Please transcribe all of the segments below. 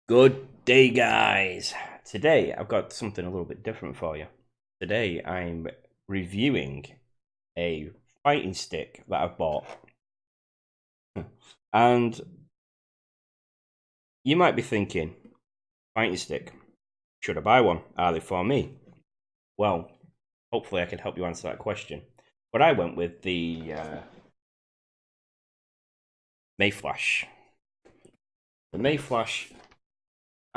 Good day, guys. Today I've got something a little bit different for you. Today I'm reviewing a fighting stick that I've bought. And you might be thinking, fighting stick, should I buy one? Are they for me? Well, hopefully I can help you answer that question. But I went with the Mayflash. The Mayflash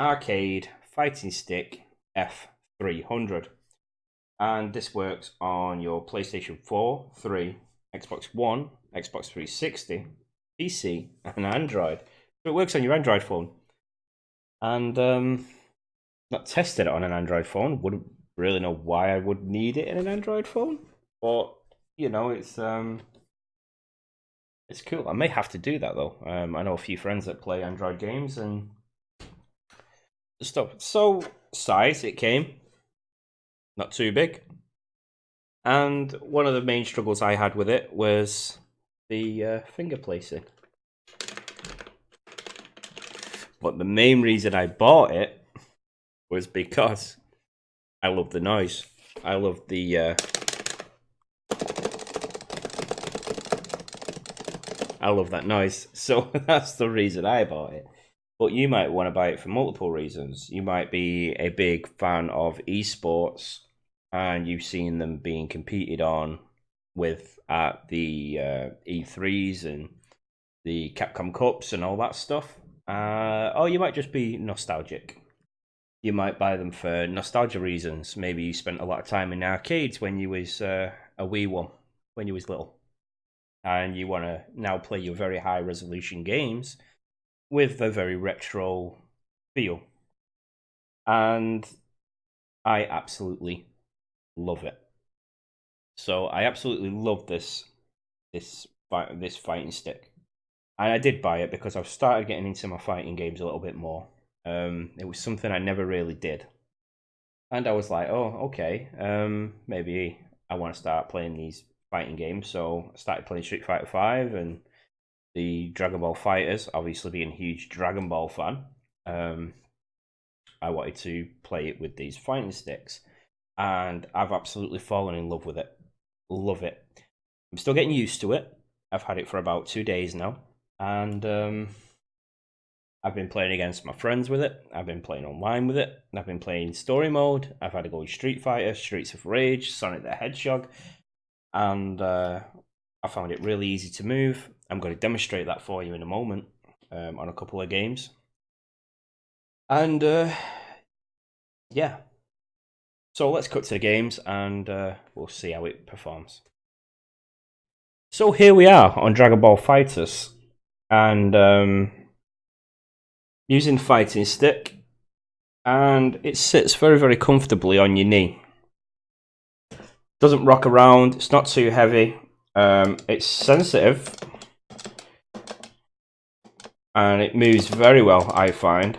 Arcade Fighting Stick F300. And this works on your PlayStation 4, 3, Xbox One, Xbox 360, PC, and Android. So it works on your Android phone. And not tested it on an Android phone. Wouldn't really know why I would need it in an Android phone. But you know, it's cool. I may have to do that though. I know a few friends that play Android games and stuff. So size, it came not too big. And one of the main struggles I had with it was the finger placing. But the main reason I bought it was because I love the noise. I love the I love that noise. So that's the reason I bought it. But you might want to buy it for multiple reasons. You might be a big fan of esports and you've seen them being competed on with at the E3s and the Capcom Cups and all that stuff. Or you might just be nostalgic. You might buy them for nostalgia reasons. Maybe you spent a lot of time in arcades when you was a wee one, when you was little. And you want to now play your very high resolution games with a very retro feel. And I absolutely love it. So I absolutely love this fighting stick. And I did buy it because I've started getting into my fighting games a little bit more. It was something I never really did. And I was like, oh, okay, maybe I want to start playing these fighting games. So I started playing Street Fighter 5 and the Dragon Ball Fighters, obviously being a huge Dragon Ball fan. I wanted to play it with these fighting sticks. And I've absolutely fallen in love with it. Love it. I'm still getting used to it. I've had it for about 2 days now. And I've been playing against my friends with it. I've been playing online with it. I've been playing story mode. I've had to go with Street Fighter, Streets of Rage, Sonic the Hedgehog. And I found it really easy to move. I'm going to demonstrate that for you in a moment on a couple of games. And yeah. So let's cut to the games and we'll see how it performs. So here we are on Dragon Ball Fighters. And using fighting stick. And it sits very, very comfortably on your knee. Doesn't rock around. It's not too heavy. It's sensitive. And it moves very well, I find.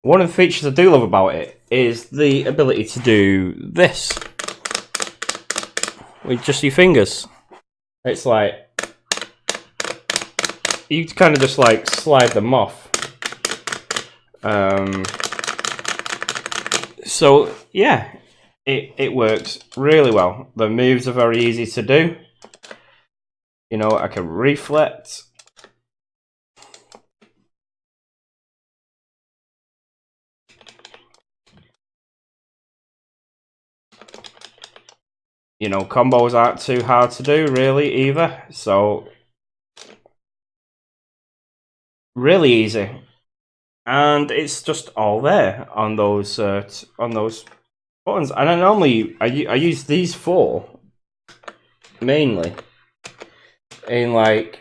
One of the features I do love about it is the ability to do this with just your fingers. It's like you kind of just like slide them off. So yeah, it works really well. The moves are very easy to do. You know, I can reflect. You know, combos aren't too hard to do, really, either. So, really easy. And it's just all there on those buttons. And I normally, I use these four, mainly. In like,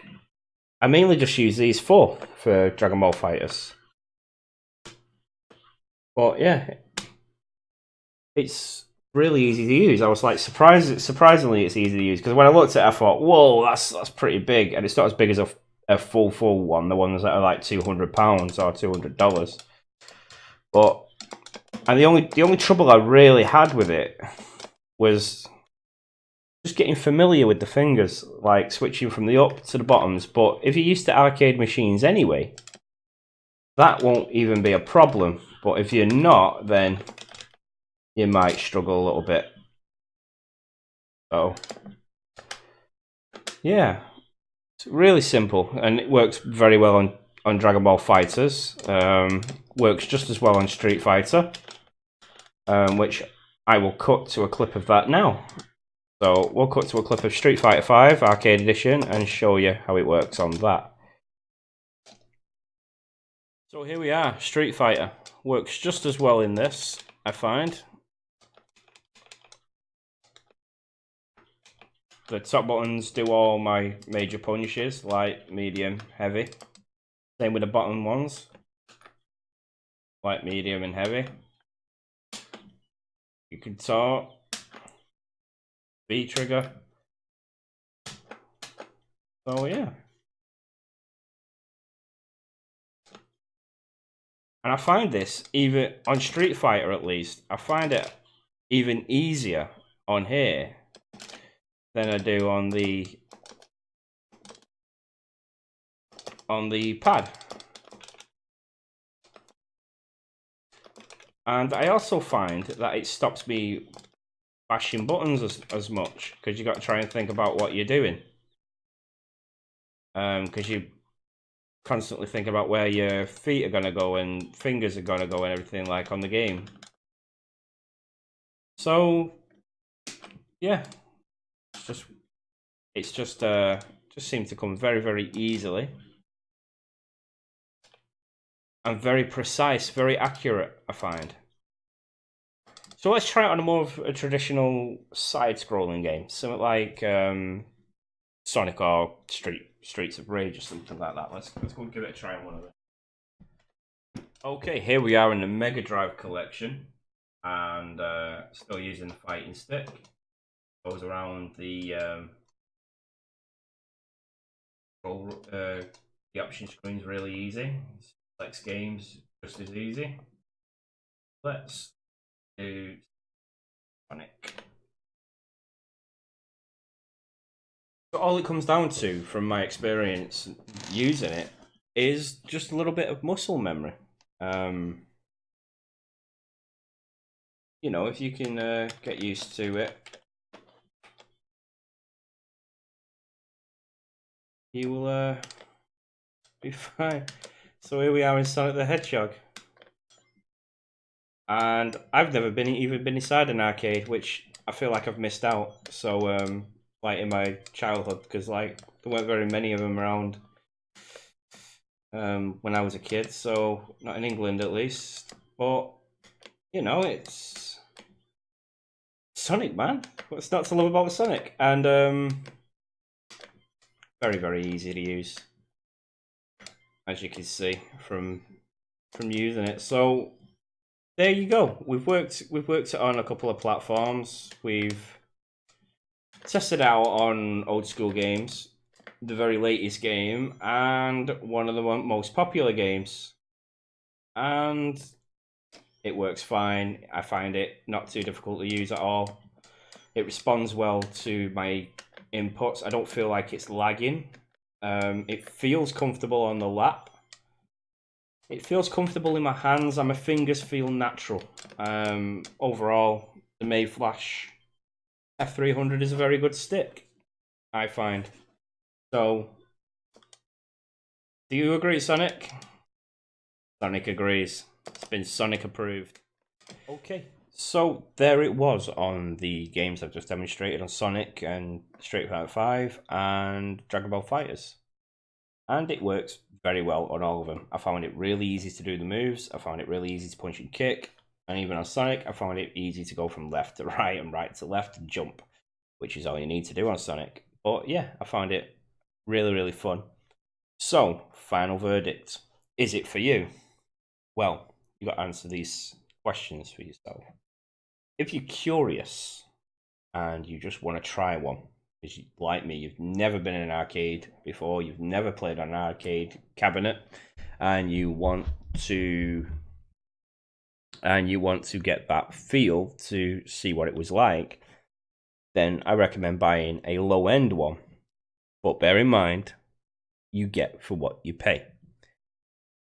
I mainly just use these four for Dragon Ball Fighters. But yeah, it's really easy to use. I was like surprisingly it's easy to use, because when I looked at it I thought, whoa, that's pretty big, and it's not as big as a full one, the ones that are like £200 or $200. But and the only trouble I really had with it was just getting familiar with the fingers, like switching from the up to the bottoms. But if you're used to arcade machines anyway, that won't even be a problem. But if you're not, then you might struggle a little bit. So, yeah, it's really simple, and it works very well on Dragon Ball Fighters. Works just as well on Street Fighter, which I will cut to a clip of that now. So we'll cut to a clip of Street Fighter 5 Arcade Edition and show you how it works on that. So here we are, Street Fighter. Works just as well in this, I find. The top buttons do all my major punishes, light, medium, heavy. Same with the bottom ones. Light, medium, and heavy. You can talk. B trigger. So yeah. And I find this, even on Street Fighter at least, I find it even easier on here than I do on the pad. And I also find that it stops me bashing buttons as much, because you got to try and think about what you're doing. Because you constantly think about where your feet are going to go and fingers are going to go and everything like on the game. So, yeah, it's just seems to come very, very easily. And very precise, very accurate, I find. So let's try it on a more of a traditional side-scrolling game, something like Sonic or Streets of Rage or something like that. Let's go and give it a try on one of them. Okay, here we are in the Mega Drive collection, and still using the fighting stick. Goes around the option screen's really easy. Selects games just as easy. Let's do Sonic. So all it comes down to, from my experience using it, is just a little bit of muscle memory. You know, if you can get used to it, you will be fine. So here we are in Sonic the Hedgehog. And I've never even been inside an arcade, which I feel like I've missed out. So, like in my childhood, because like there weren't very many of them around when I was a kid. So not in England at least. But you know, it's Sonic, man. What's not to love about Sonic? And very, very easy to use, as you can see from using it. So there you go. We've worked it on a couple of platforms. We've tested out on old school games, the very latest game, and one of the most popular games. And it works fine. I find it not too difficult to use at all. It responds well to my inputs. I don't feel like it's lagging. It feels comfortable on the lap. It feels comfortable in my hands, and my fingers feel natural. Overall, the Mayflash F300 is a very good stick, I find. So, do you agree, Sonic? Sonic agrees. It's been Sonic approved. Okay, so there it was on the games I've just demonstrated on Sonic and Street Fighter 5 and Dragon Ball Fighters. And it works very well on all of them. I found it really easy to do the moves. I found it really easy to punch and kick. And even on Sonic, I found it easy to go from left to right and right to left and jump, which is all you need to do on Sonic. But yeah, I found it really, really fun. So, final verdict. Is it for you? Well, you got to answer these questions for yourself. If you're curious and you just want to try one, because like me, you've never been in an arcade before, you've never played on an arcade cabinet, and you want to get that feel to see what it was like, then I recommend buying a low-end one. But bear in mind, you get for what you pay.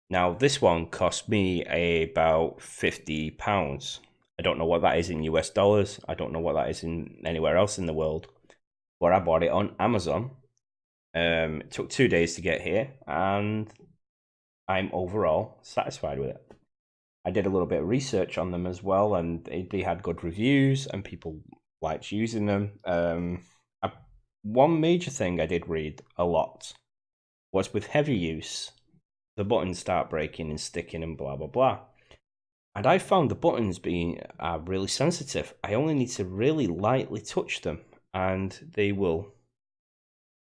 Now, this one cost me about £50. I don't know what that is in US dollars. I don't know what that is in anywhere else in the world. But I bought it on Amazon. It took 2 days to get here, and I'm overall satisfied with it. I did a little bit of research on them as well, and they had good reviews, and people liked using them. One major thing I did read a lot was with heavy use, the buttons start breaking and sticking and blah, blah, blah. And I found the buttons are really sensitive. I only need to really lightly touch them, and they will,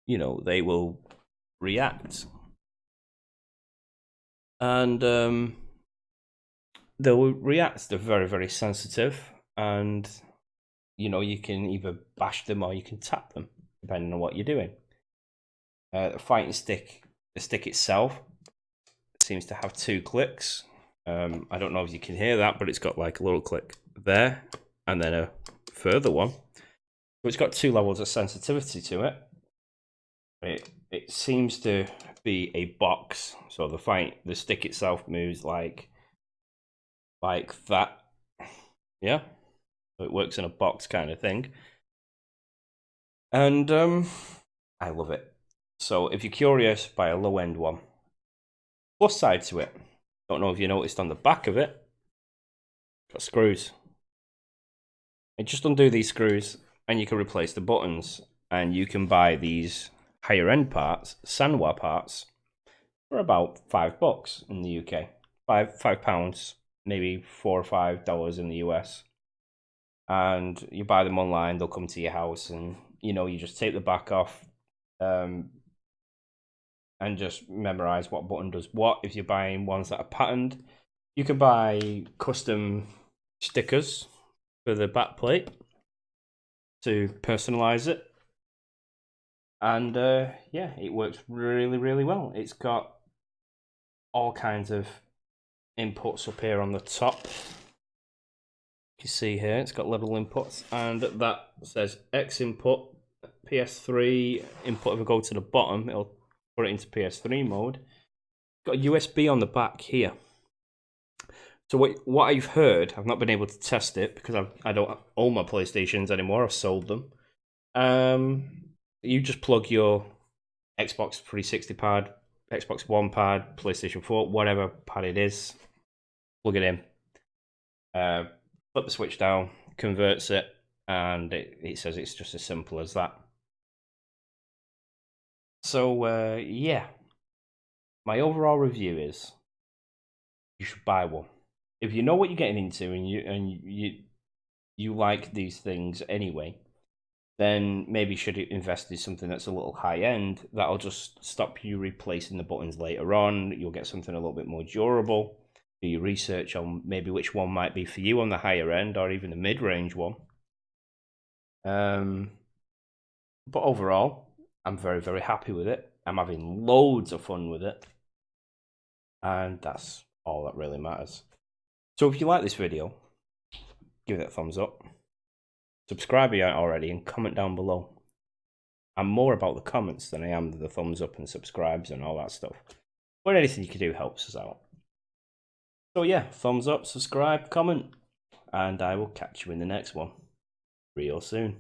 they will react. And they'll react. They're very, very sensitive, and you can either bash them or you can tap them, depending on what you're doing. The fighting stick, the stick itself, seems to have 2 clicks. I don't know if you can hear that, but it's got like a little click there, and then a further one. So it's got 2 levels of sensitivity to it. It seems to be a box, so the stick itself moves like that. Yeah, so it works in a box kind of thing, and I love it. So if you're curious, buy a low-end one. Plus side to it, don't know if you noticed on the back of it, got screws. And just undo these screws, and you can replace the buttons, and you can buy these higher end parts, Sanwa parts, for about $5 in the UK. £5, maybe $4 or $5 in the US. And you buy them online, they'll come to your house, and you just take the back off, and just memorize what button does what. If you're buying ones that are patterned, you can buy custom stickers for the back plate to personalize it. And yeah, it works really, really well. It's got all kinds of inputs up here on the top. You see here, it's got little inputs, and that says X input, PS3 input. If I go to the bottom, it'll put it into PS3 mode. Got a USB on the back here. So what I've heard, I've not been able to test it because I don't own my PlayStations anymore. I've sold them. You just plug your Xbox 360 pad, Xbox One pad, PlayStation 4, whatever pad it is, plug it in. Put the switch down, converts it, and it says it's just as simple as that. So yeah, my overall review is you should buy one. If you know what you're getting into and you like these things anyway, then maybe you should invest in something that's a little high end. That'll just stop you replacing the buttons later on. You'll get something a little bit more durable. Do your research on maybe which one might be for you on the higher end or even the mid-range one. But overall, I'm very, very happy with it. I'm having loads of fun with it. And that's all that really matters. So if you like this video, give it a thumbs up. Subscribe if you aren't already, and comment down below. I'm more about the comments than I am the thumbs up and subscribes and all that stuff. But anything you can do helps us out. So yeah, thumbs up, subscribe, comment, and I will catch you in the next one real soon.